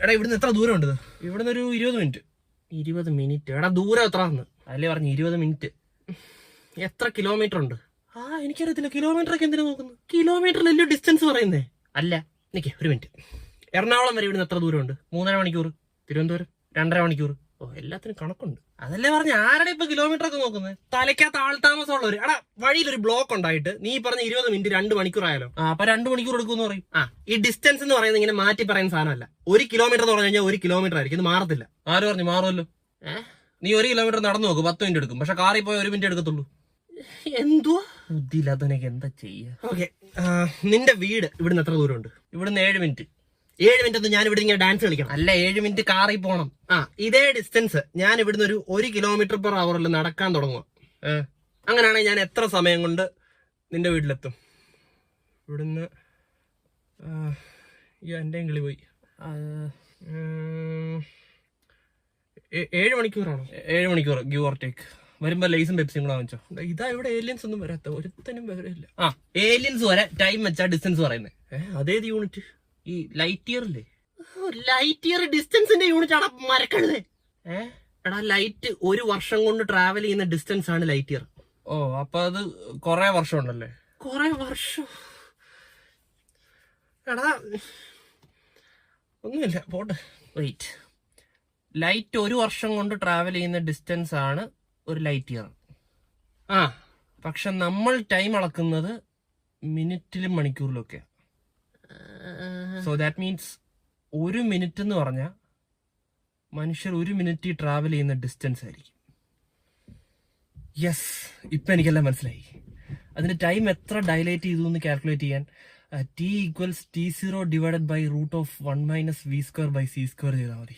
എടാ ഇവിടുന്ന് എത്ര ദൂരം ഉണ്ട്? ഇവിടുന്ന് ഒരു 20 മിനിറ്റ്. 20 മിനിറ്റ്? എടാ ദൂരം എത്ര എന്ന് അല്ലേ പറഞ്ഞു? 20 മിനിറ്റ്. എത്ര കിലോമീറ്റർ ഉണ്ട്? എനിക്കറിയത്തില്ല. കിലോമീറ്റർ ഒക്കെ എന്തിനാ നോക്കുന്നത്? കിലോമീറ്ററിലല്ലോ ഡിസ്റ്റൻസ് പറയുന്നേ. അല്ല നിക്കേ ഒരു മിനിറ്റ്. എറണാകുളം വരെ ഇവിടുന്ന് എത്ര ദൂരം ഉണ്ട്? 3.5 മണിക്കൂർ. തിരുവനന്തപുരം 2.5 മണിക്കൂർ. എല്ലാത്തിനും കണക്കുണ്ട്. അതല്ലേ പറഞ്ഞ ആരുടെ ഇപ്പൊ കിലോമീറ്റർ ഒക്കെ നോക്കുന്നത്? തലയ്ക്കകത്ത് ആൾതാമസമുള്ളവര്. എടാ വഴിയിലൊരു ബ്ലോക്ക് ഉണ്ടായിട്ട് നീ പറഞ്ഞ 20 മിനിറ്റ് 2 മണിക്കൂർ ആയാലോ? അപ്പൊ 2 മണിക്കൂർ എടുക്കുമെന്ന് പറയും. ഈ ഡിസ്റ്റൻസ് എന്ന് പറയുന്നത് ഇങ്ങനെ മാറ്റി പറയുന്ന സാധനമല്ല. 1 കിലോമീറ്റർ എന്ന് പറഞ്ഞു കഴിഞ്ഞാൽ 1 കിലോമീറ്റർ ആയിരിക്കും. ഇത് മാറത്തില്ല. ആര് പറഞ്ഞു മാറുമല്ലോ? നീ 1 കിലോമീറ്റർ നടന്നു നോക്കും, 10 മിനിറ്റ് എടുക്കും. പക്ഷെ കാറിൽ പോയി 1 മിനിറ്റ് എടുക്കത്തുള്ളൂ. എന്തുവാ ബുദ്ധിയില്ലാത്തവനൊക്കെ എന്താ ചെയ്യാ? ഓക്കെ, നിന്റെ വീട് ഇവിടുന്ന് എത്ര ദൂരം ഉണ്ട്? ഇവിടുന്ന് 7 മിനിറ്റ്. 7 മിനിറ്റ് ഒന്നും ഞാൻ ഇവിടെ ഇങ്ങനെ ഡാൻസ് കളിക്കണം? അല്ല, 7 മിനിറ്റ് കാറിൽ പോകണം. ഇതേ ഡിസ്റ്റൻസ് ഞാൻ ഇവിടുന്ന് ഒരു 1 കിലോമീറ്റർ പെർ അവറിൽ നടക്കാൻ തുടങ്ങുക. അങ്ങനെയാണെങ്കിൽ ഞാൻ എത്ര സമയം കൊണ്ട് നിന്റെ വീട്ടിലെത്തും? ഇവിടുന്ന് എന്റെയും കിളി പോയി. 7 മണിക്കൂറാണോ? 7 മണിക്കൂർ ഗിവ് ഓർ ടേക്ക്. വരുമ്പോ ലൈസും പെപ്സിയും കൂടെ വാങ്ങിച്ചോ. ഇതാ ഇവിടെ ഏലിയൻസ് ഒന്നും വരാത്ത, ഒരുത്തനും വരില്ല. ഏലിയൻസ് വരെ ടൈം വെച്ചാ ഡിസ്റ്റൻസ് പറയുന്നത്. അതേത് യൂണിറ്റ്? ഈ ലൈറ്റ് ഇയർ അല്ലേ? ലൈറ്റ് ഇയർ ഡിസ്റ്റൻസിന്റെ യൂണിറ്റ് ആണ് മരക്കഴുതേ. എടാ ലൈറ്റ് 1 വർഷം കൊണ്ട് ട്രാവൽ ചെയ്യുന്ന ഡിസ്റ്റൻസ് ആണ് ലൈറ്റ് ഇയർ. അപ്പൊ അത് കൊറേ വർഷം ഉണ്ടല്ലേ? കൊറേ വർഷം. എടാ ഒന്നുമില്ല, പോട്ടെ. വെയിറ്റ്, ലൈറ്റ് 1 വർഷം കൊണ്ട് ട്രാവൽ ചെയ്യുന്ന ഡിസ്റ്റൻസ് ആണ് ഒരു ലൈറ്റ് ഇയർ. പക്ഷെ നമ്മൾ ടൈം അളക്കുന്നത് മിനിറ്റിലും മണിക്കൂറിലും ഒക്കെ. സോ ദാറ്റ് മീൻസ് 1 മിനിറ്റ് എന്ന് പറഞ്ഞാൽ മനുഷ്യർ 1 മിനിറ്റ് ട്രാവൽ ചെയ്യുന്ന ഡിസ്റ്റൻസ് ആയിരിക്കും. യെസ്, ഇപ്പൊ എനിക്കെല്ലാം മനസ്സിലായി. അതിന്റെ ടൈം എത്ര ഡയലേറ്റ് ചെയ്തു എന്ന് കാൽക്കുലേറ്റ് ചെയ്യാൻ t = T0 / √(1 - v²/c² ചെയ്താൽ മതി.